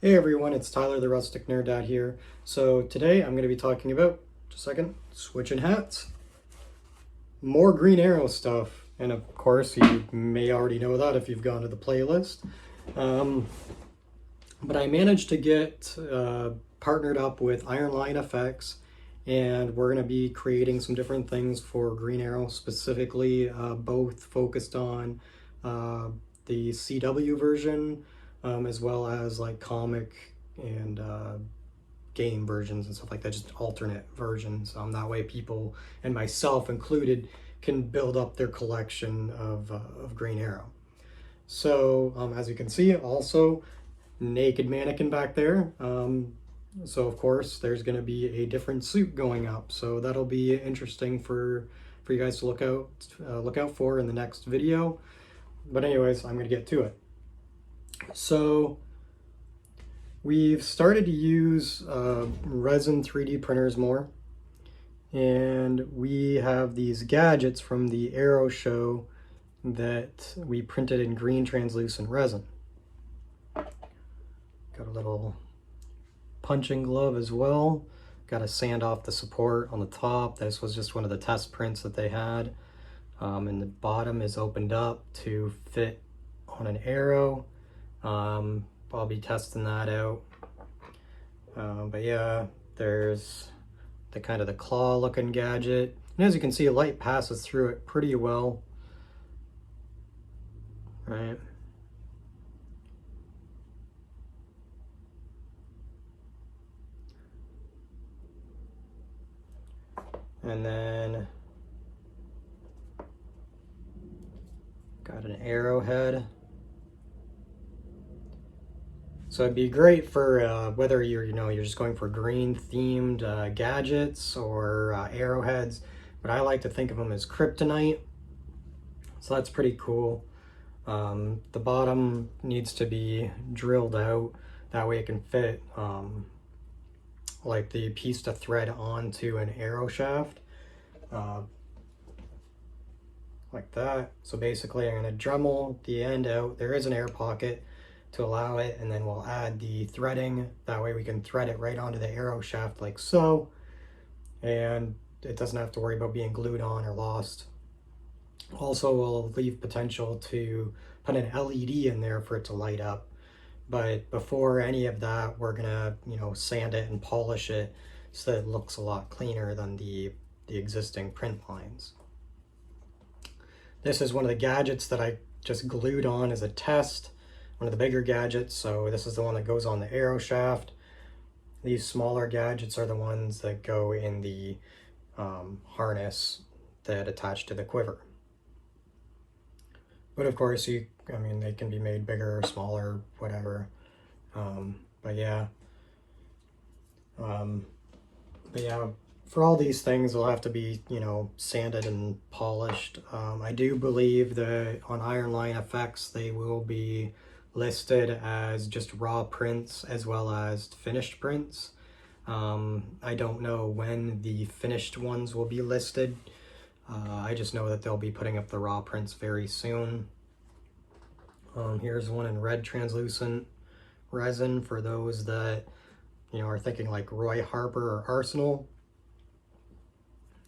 Hey everyone, it's Tyler the Rustic Nerd Dad here. So today I'm going to be talking about, just a second, switching hats, more Green Arrow stuff, and of course you may already know that if you've gone to the playlist. But I managed to get partnered up with Iron Line FX, and we're going to be creating some different things for Green Arrow, specifically both focused on the CW version, as well as like comic and game versions and stuff like that, just alternate versions. That way people, and myself included, can build up their collection of Green Arrow. So as you can see, also naked mannequin back there. So of course there's going to be a different suit going up. So that'll be interesting for you guys to look out for in the next video. But anyways, I'm going to get to it. So we've started to use resin 3D printers more, and we have these gadgets from the Aero show that we printed in green translucent resin. Got a little punching glove as well. Got to sand off the support on the top. This was just one of the test prints that they had. And the bottom is opened up to fit on an arrow. I'll be testing that out. But yeah, there's the kind of the claw looking gadget. And as you can see, light passes through it pretty well. Right. And then got an arrowhead. So it'd be great for whether you're just going for green themed gadgets or arrowheads, but I like to think of them as kryptonite. So that's pretty cool. The bottom needs to be drilled out. That way it can fit like the piece to thread onto an arrow shaft. Like that. So basically I'm going to Dremel the end out. There is an air pocket to allow it, and then we'll add the threading. That way we can thread it right onto the arrow shaft like so, and it doesn't have to worry about being glued on or lost. Also, we'll leave potential to put an LED in there for it to light up, but before any of that we're gonna sand it and polish it so that it looks a lot cleaner than the existing print lines. This is one of the gadgets that I just glued on as a test, one of the bigger gadgets. So this is the one that goes on the arrow shaft. These smaller gadgets are the ones that go in the harness that attach to the quiver. But of course, they can be made bigger or smaller, whatever. But yeah, for all these things, they'll have to be, sanded and polished. I do believe that on Iron Line FX, they will be listed as just raw prints as well as finished prints. I don't know when the finished ones will be listed. I just know that they'll be putting up the raw prints very soon. Here's one in red translucent resin for those that are thinking like Roy Harper or Arsenal.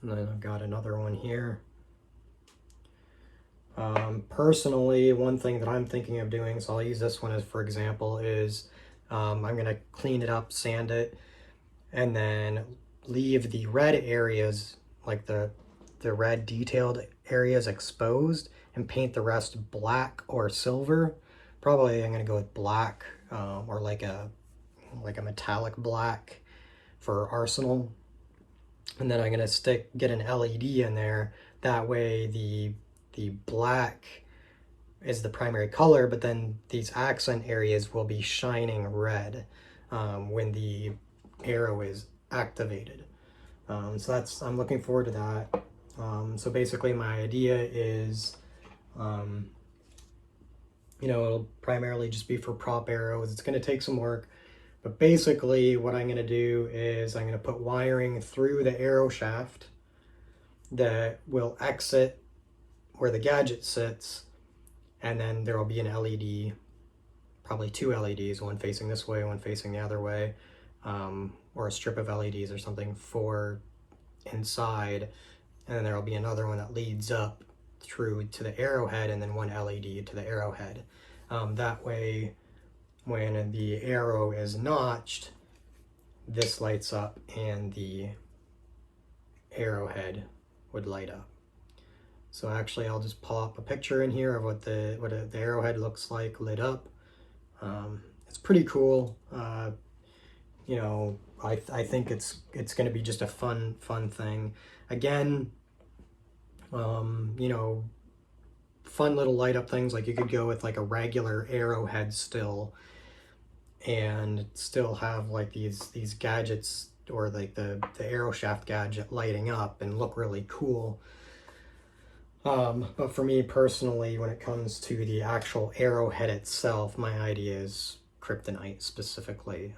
And then I've got another one here. Personally, one thing that I'm thinking of doing, so I'll use this one as for example, is I'm going to clean it up, sand it, and then leave the red areas, like the red detailed areas, exposed, and paint the rest black or silver. Probably I'm going to go with black, or like a metallic black for Arsenal. And then I'm going to get an LED in there. That way the black is the primary color, but then these accent areas will be shining red when the arrow is activated. So I'm looking forward to that. So basically my idea is, it'll primarily just be for prop arrows. It's going to take some work, but basically what I'm going to do is I'm going to put wiring through the arrow shaft that will exit where the gadget sits, and then there will be an LED probably 2 LEDs, one facing this way, one facing the other way, or a strip of LEDs or something for inside, and then there'll be another one that leads up through to the arrowhead, and then one LED to the arrowhead. That way, when the arrow is notched, this lights up and the arrowhead would light up. So actually, I'll just pull up a picture in here of what the arrowhead looks like lit up. It's pretty cool. You know, I think it's going to be just a fun thing. Again, you know, fun little light up things, like you could go with like a regular arrowhead still and still have like these gadgets, or like the arrow shaft gadget lighting up and look really cool. But for me personally, when it comes to the actual arrowhead itself, my idea is kryptonite specifically.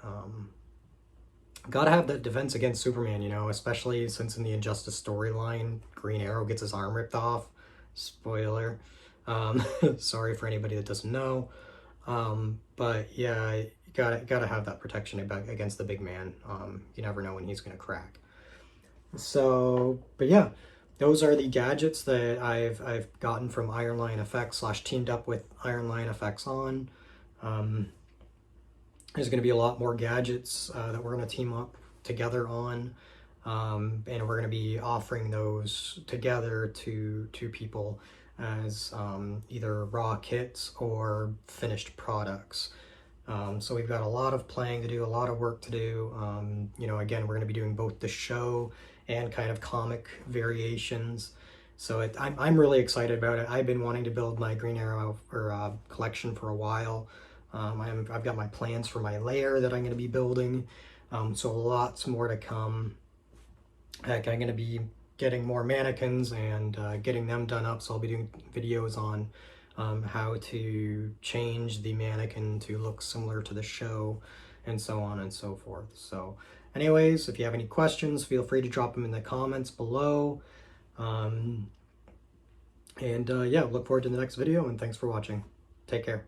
Gotta have that defense against Superman, you know, especially since in the Injustice storyline, Green Arrow gets his arm ripped off. Spoiler. Sorry for anybody that doesn't know. But yeah, you gotta have that protection against the big man. You never know when he's gonna crack. So, but yeah, those are the gadgets that I've gotten from Iron Lion Effects / teamed up with Iron Lion Effects on. There's going to be a lot more gadgets that we're going to team up together on, and we're going to be offering those together to people as either raw kits or finished products. So we've got a lot of playing to do, a lot of work to do. You know, again, we're going to be doing both the show and kind of comic variations. So I'm really excited about it. I've been wanting to build my Green Arrow collection for a while. I've got my plans for my lair that I'm going to be building. So lots more to come. Heck, I'm going to be getting more mannequins and getting them done up. So I'll be doing videos on how to change the mannequin to look similar to the show, and so on and so forth. So anyways, if you have any questions, feel free to drop them in the comments below. Yeah, look forward to the next video, and thanks for watching. Take care.